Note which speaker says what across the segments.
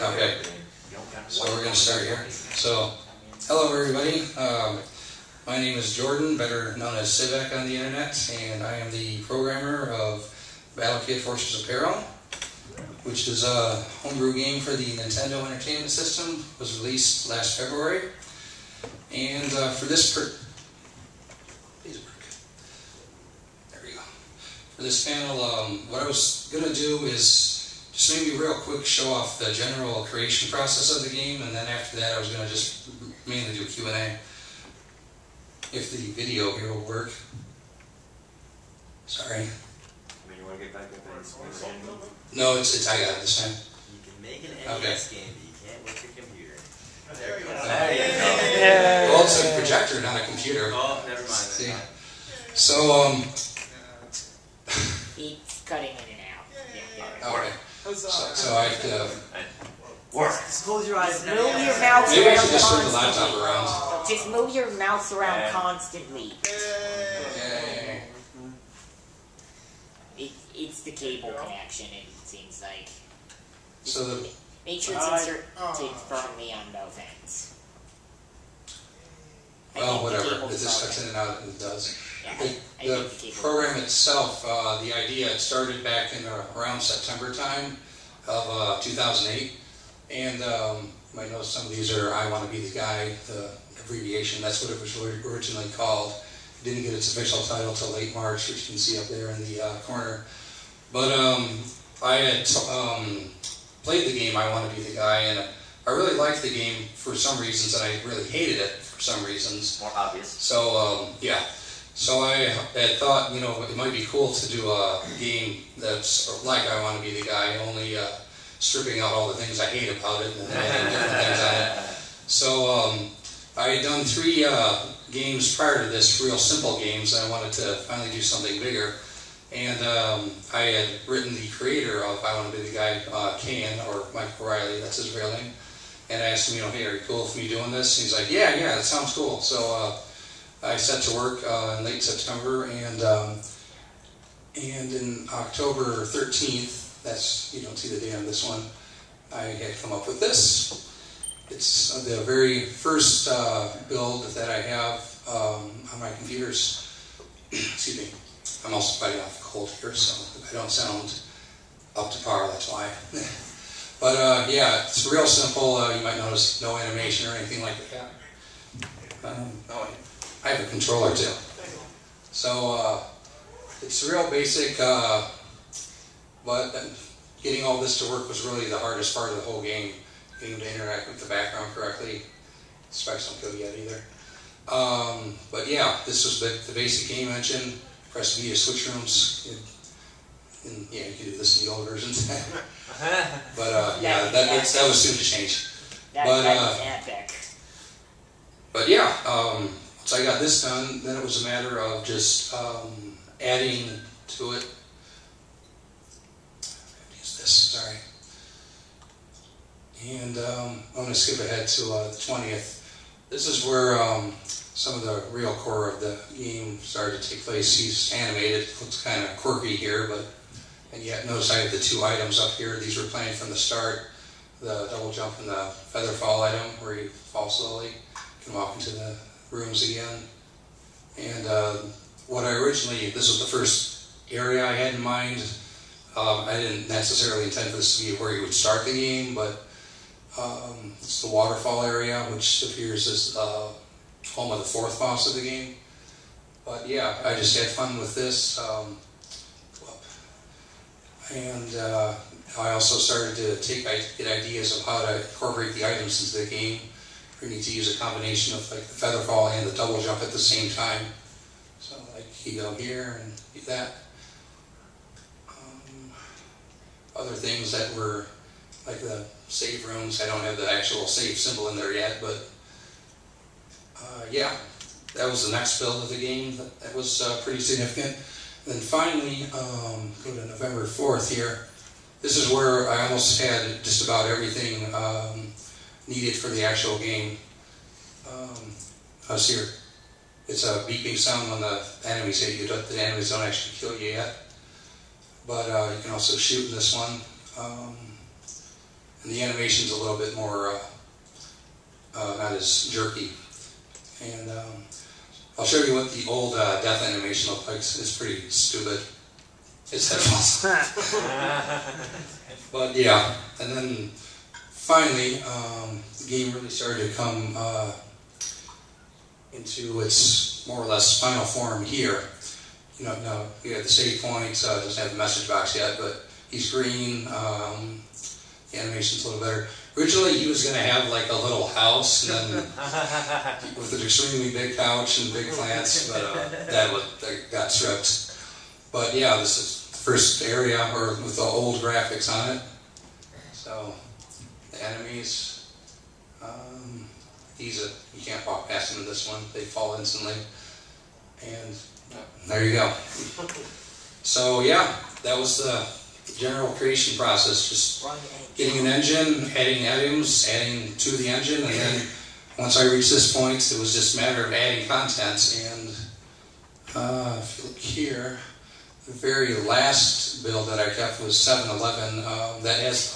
Speaker 1: Okay, so we're going to start here. So, hello everybody. My name is Jordan, better known as Sivak on the internet, and I am the programmer of Battle Kid Forces Apparel, which is a homebrew game for the Nintendo Entertainment System. It was released last February, and for this For this panel, what I was going to do is just maybe real quick show off the general creation process of the game, and then after that I was going to just mainly do Q&A. If the video here will work. Sorry.
Speaker 2: You want to get back up and
Speaker 1: No, I got it this time.
Speaker 2: You can make an NES game, but you can't with your computer. There you go.
Speaker 1: Well, it's a projector, not a computer.
Speaker 2: Oh, never mind.
Speaker 1: See? So,
Speaker 3: It's cutting in and out. Yeah.
Speaker 1: okay. So I have to...
Speaker 2: Work. Just close your eyes.
Speaker 3: Move your mouse
Speaker 1: Maybe I
Speaker 3: around
Speaker 1: should just turn the
Speaker 3: constantly.
Speaker 1: laptop around.
Speaker 3: Just move your mouse around constantly.
Speaker 1: Okay.
Speaker 3: It's the cable connection, it seems like.
Speaker 1: So the...
Speaker 3: Make sure it's inserted firmly on both ends.
Speaker 1: Well, whatever. It just cuts in and out, and it does.
Speaker 3: Yeah,
Speaker 1: The program itself, the idea, it started back in around September time of 2008. And you might know some of these are I Want to Be the Guy, the abbreviation. That's what it was originally called. It didn't get its official title till late March, which you can see up there in the corner. But I had played the game I Want to Be the Guy, and I really liked the game for some reasons, and I really hated it for some reasons.
Speaker 2: More obvious.
Speaker 1: So, yeah. So I had thought, you know, it might be cool to do a game that's like I Want to Be the Guy, only stripping out all the things I hate about it and adding different things on it. So I had done 3 games prior to this, real simple games, and I wanted to finally do something bigger. And I had written the creator of I Want to Be the Guy, Can, or Mike O'Reilly, that's his real name. And I asked him, you know, hey, are you cool with me doing this? And he's like, yeah, that sounds cool. So I set to work in late September, and in October 13th, that's, you don't see the day on this one, I had come up with this. It's the very first build that I have on my computers. Excuse me. I'm also fighting off a cold here, so if I don't sound up to par, that's why. But yeah, it's real simple. You might notice no animation or anything like that. I have a controller too. So it's real basic, but getting all this to work was really the hardest part of the whole game. Getting to interact with the background correctly. Spikes don't kill yet either. But yeah, this was the basic game engine. Press V to switch rooms. And yeah, you can do this in the old versions. But yeah, that was soon to change.
Speaker 3: That was epic.
Speaker 1: But yeah, so I got this done. Then it was a matter of just adding to it. Use this, sorry. And I'm going to skip ahead to the 20th. This is where some of the real core of the game started to take place. He's animated. It looks kind of quirky here, and yet notice I have the 2 items up here. These were planned from the start. The double jump and the feather fall item, where you fall slowly. You can walk into the rooms again. And what I originally, this was the first area I had in mind. I didn't necessarily intend for this to be where you would start the game, but it's the waterfall area, which appears as home of the 4th boss of the game. But yeah, I just had fun with this. And I also started to get ideas of how to incorporate the items into the game. We need to use a combination of like the feather fall and the double jump at the same time. So like you go here and do that. Other things that were like the save rooms. I don't have the actual save symbol in there yet, but yeah, that was the next build of the game. That was pretty significant. And then finally, go to November 4th here. This is where I almost had just about everything needed for the actual game. I was here. It's a beeping sound when the enemies hit you. The enemies don't actually kill you yet. But you can also shoot in this one. and the animation's a little bit more not as jerky. And I'll show you what the old death animation looked like. It's pretty stupid. It's headphones. But yeah, and then finally, the game really started to come into its more or less final form here. You know, now we have the save point, doesn't have the message box yet, but he's green. The animation's a little better. Originally, he was going to have like a little house, and then with an extremely big couch and big plants, but that got stripped. But yeah, this is the first area with the old graphics on it. So the enemies, you can't walk past them in this one; they fall instantly. And there you go. So yeah, that was the general creation process, just getting an engine, adding items, adding to the engine, and then once I reached this point, it was just a matter of adding content. And if you look here, the very last build that I kept was 711. That has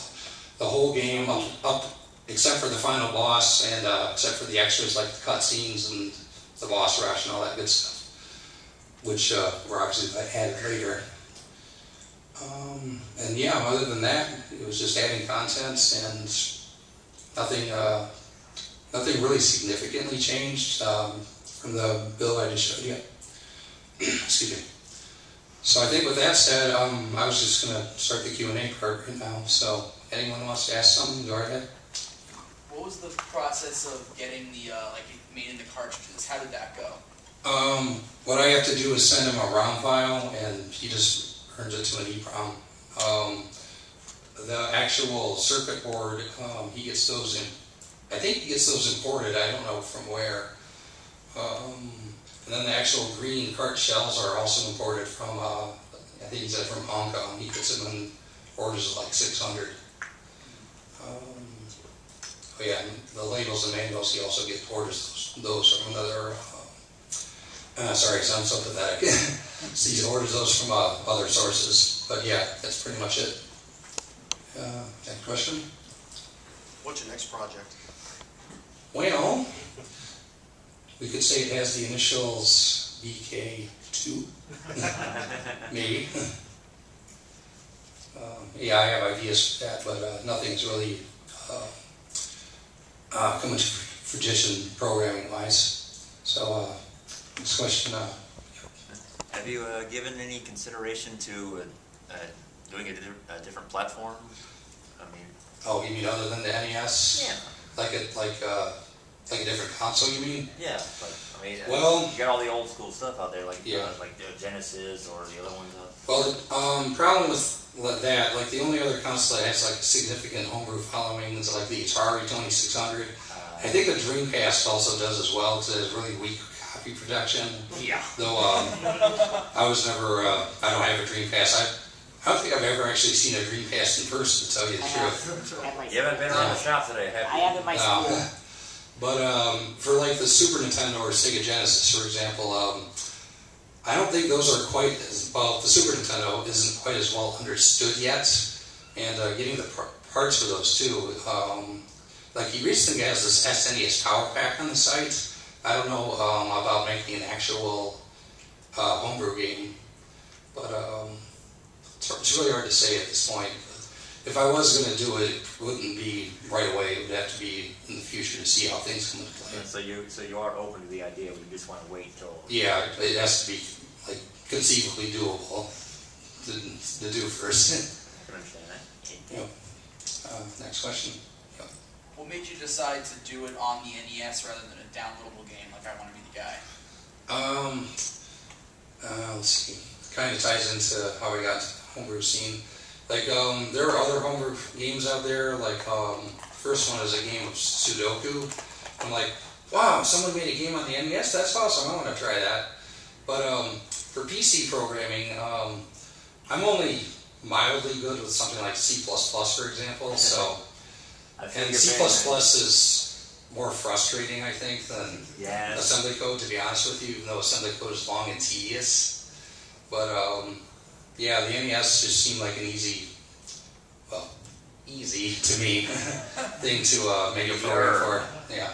Speaker 1: the whole game up except for the final boss and except for the extras like the cutscenes and the boss rush and all that good stuff, which were obviously added later. And yeah, other than that, it was just adding content, and nothing really significantly changed from the build I just showed you. Excuse me. So I think with that said, I was just going to start the Q&A part right now. So anyone wants to ask something, go ahead.
Speaker 4: What was the process of getting the like made into cartridges? How did that go?
Speaker 1: What I have to do is send him a ROM file, and he just turns it to an EEPROM. The actual circuit board, he gets those in. I think he gets those imported. I don't know from where. And then the actual green cart shells are also imported from. I think he said from Hong Kong. He gets them in orders of like 600. Oh yeah, and the labels and manuals he also gets orders those from another. Sorry, it sounds so pathetic. So he orders those from other sources. But yeah, that's pretty much it. Next question?
Speaker 5: What's your next project?
Speaker 1: Well, we could say it has the initials BK2. Maybe. Yeah, I have ideas for that, but nothing's really coming to fruition programming-wise. So, next question.
Speaker 2: Have you given any consideration to doing a different platform? I mean,
Speaker 1: oh, you mean other than the NES?
Speaker 2: yeah,
Speaker 1: Like a different console? You mean?
Speaker 2: yeah. Like, I mean,
Speaker 1: Well,
Speaker 2: you got all the old school stuff out there, like
Speaker 1: yeah.
Speaker 2: Like the Genesis or the other ones.
Speaker 1: Well, problem with that, like the only other console that has like a significant homebrew following is like the Atari 2600. I think the Dreamcast also does as well. It's a really weak copy production.
Speaker 2: Yeah.
Speaker 1: Though I was never, I don't have a Dreamcast. I don't think I've ever actually seen a Dreamcast in person, to tell you the truth.
Speaker 2: You haven't been around the shop today, have you?
Speaker 3: I have in my school.
Speaker 1: But for like the Super Nintendo or Sega Genesis, for example, I don't think those are quite as well. The Super Nintendo isn't quite as well understood yet, and getting the parts for those too. Like he recently has this SNES Power Pack on the site. I don't know about making an actual homebrew game, but it's really hard to say at this point. If I was going to do it, it wouldn't be right away. It would have to be in the future to see how things come into play.
Speaker 2: So you are open to the idea. We just want to wait until.
Speaker 1: Yeah, it has to be like conceivably doable to do first.
Speaker 2: I can understand that.
Speaker 1: Yep. Next question. Yep.
Speaker 4: What made you decide to do it on the NES rather than a downloadable game like I Want to Be the Guy?
Speaker 1: Let's see. Kind of ties into how I got to the homebrew scene. Like, there are other homebrew games out there. Like, first one is a game of Sudoku. I'm like, wow, someone made a game on the NES? That's awesome. I want to try that. But for PC programming, I'm only mildly good with something like C++, for example. So, and C++ is more frustrating, I think, than assembly code, to be honest with you, even though assembly code is long and tedious. But, yeah, the NES just seemed like an easy, well, easy to me thing to make a program for. Yeah.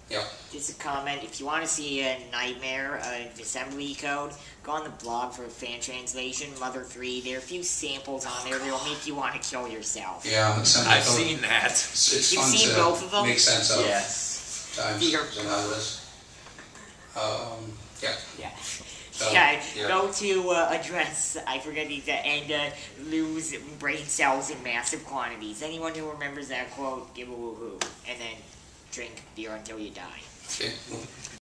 Speaker 1: Yep.
Speaker 3: Just a comment, if you want to see a nightmare of assembly code, go on the blog for fan translation, Mother 3. There are a few samples on there that'll make you want to kill yourself.
Speaker 1: Yeah,
Speaker 2: I've seen that.
Speaker 1: It's
Speaker 3: You've
Speaker 1: fun
Speaker 3: seen
Speaker 1: to
Speaker 3: both of them?
Speaker 1: make sense of
Speaker 2: Yes.
Speaker 1: times
Speaker 3: Peter.
Speaker 1: and out of this. Yeah.
Speaker 3: Yeah.
Speaker 1: So,
Speaker 3: Yeah,
Speaker 1: yeah.
Speaker 3: go to address, I forget the exact, and lose brain cells in massive quantities. Anyone who remembers that quote, give a woohoo. And then drink beer until you die.
Speaker 1: Okay.